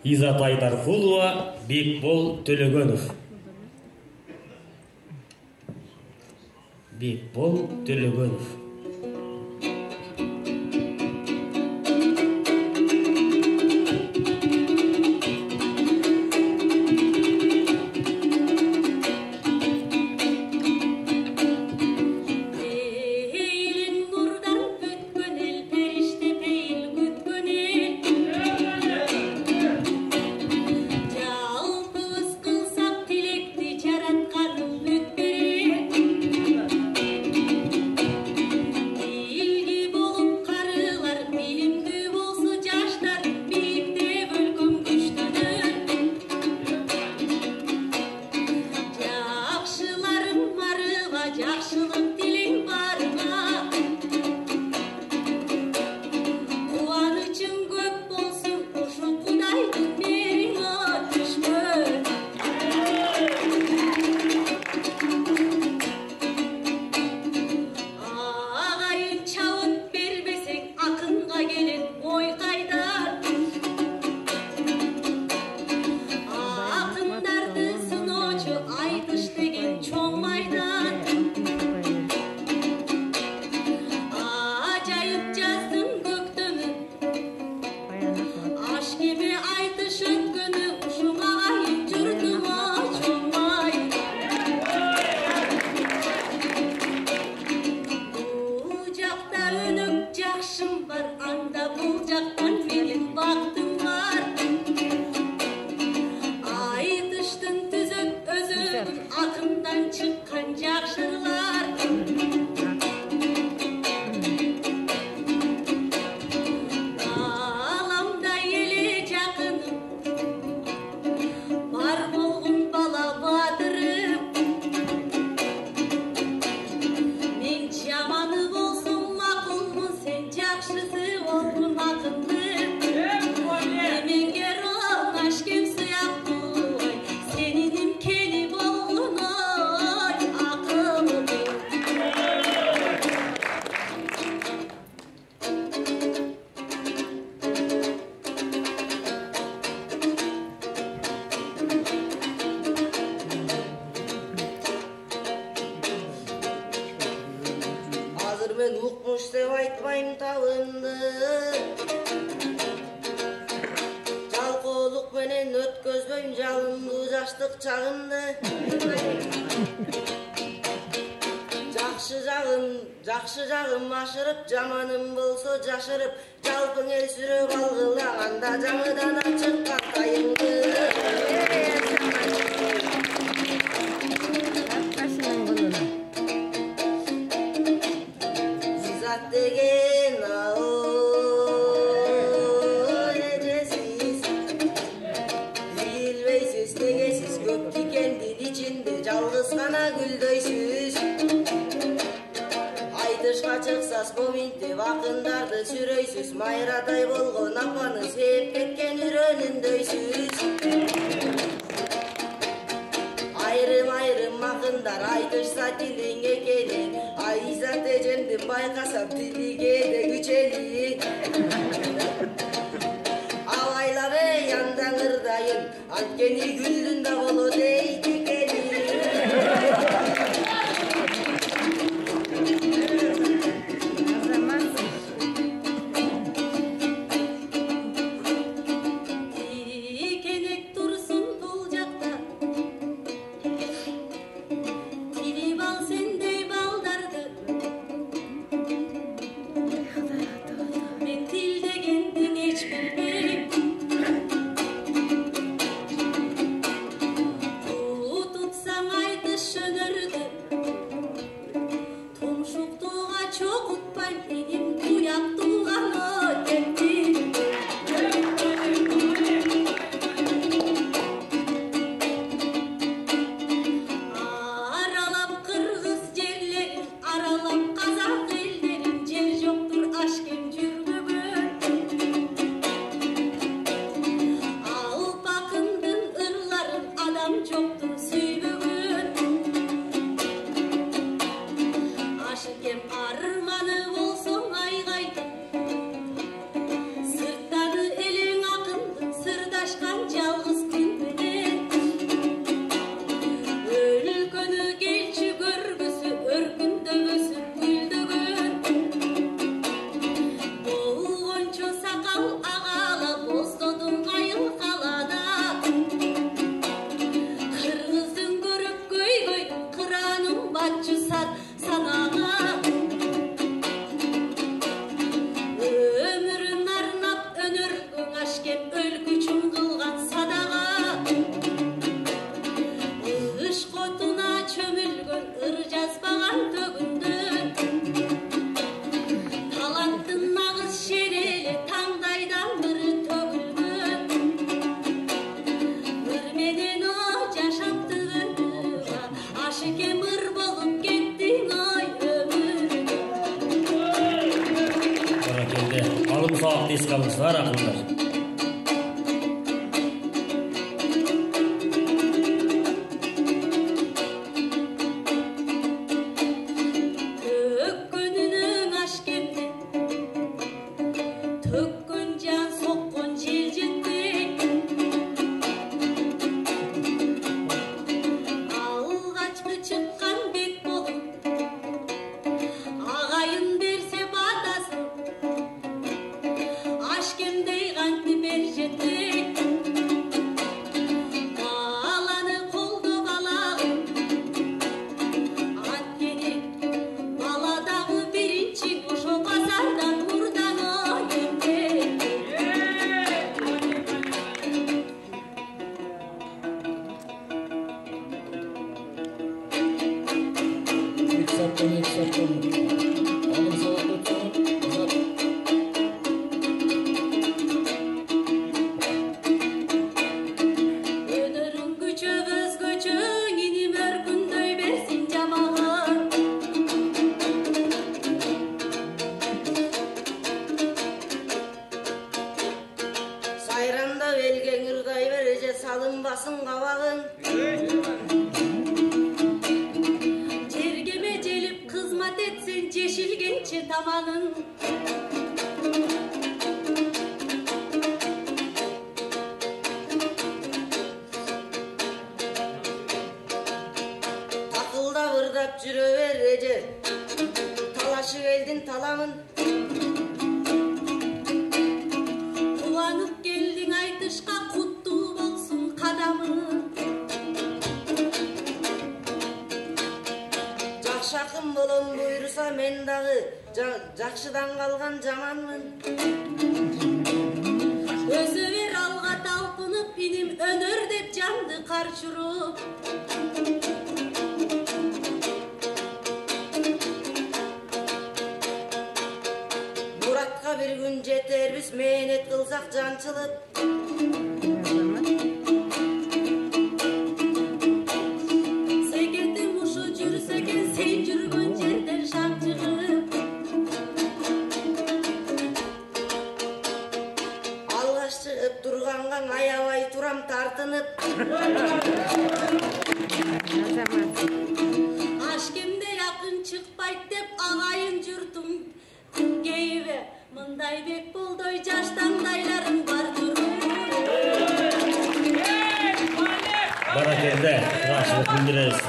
Изат Айдаркулова, Бекбол Төлөгөнов. Бекбол Төлөгөнов. Жақшы жағым ашырып, жаманым болса жашырып, жалпың ел сүріп алғылағанда жаңыдан ашыққан тайыңды. Сизат деген ауыл ежесіз, билбейсіз негесіз, көп тикендин içinde жалғыз ғана гүлдөйсүз. Айтышқа чықсас коминтеп ақындарды сүрөйсүз, майрадай болгон апаны сүйіп кеткен үрөнүндөйсүз. Айрым ақындар айтышса тилиң экенин, Айзат эжемдин байкасам тилиге де күчелин. Алайлап эй анда ырдайын, анткени гүлдүн да болот дейт экенин. ашкем өлкүчүн кылган садага ыш котуна чөмүлгөн ыр жазбаган төгүндө таланттын нагыз шерели таңдайдан бир төгүлгөн ыр менен о жашап тыгындыга ашкем ыр болуп кеттиң ой өмүргө. Barakelde. Alım sağlık deskalımız var akıllar. Төккөнүнүн ашкемди төккөн жан соккон жел жетпей алгачкы чыккан бек болуп агайын берсе батасын ашкемдей кантип эр жетпей баланы колдоп алалым анткени бала дагы биринчи ошо базардан мурдагы эмне İlk saptan alım sağlık өнөрүң күчө өзгөчө иним өркүндөй берсин жамагын сайранда белгең ырдай береже салынбасын кабагың жерге межелип кызмат этсең жешилгенче тамагың такылдап ырдап жүрө береже талашып элдин таламын кубанып келдиң айтышка куттуу болсун кадамың жакшы акын болом буйруса мен дагы жакшыдан калган жаманмын өзө бер алга талпынып иним өнөр деп жанды карчыруп муратка бир күн жетербиз мээнет кылсак жанчылык секетим ушу жүрсө экен сен жүргөн жерден шам чыгып алгаш чыгып турганга аябай турам тартынып ашкемдей акын чыкпайт деп агайын журтуң кейбе мындай бек болдой жаштандайларым бардыр Barakelde. Karşılık bildiririz.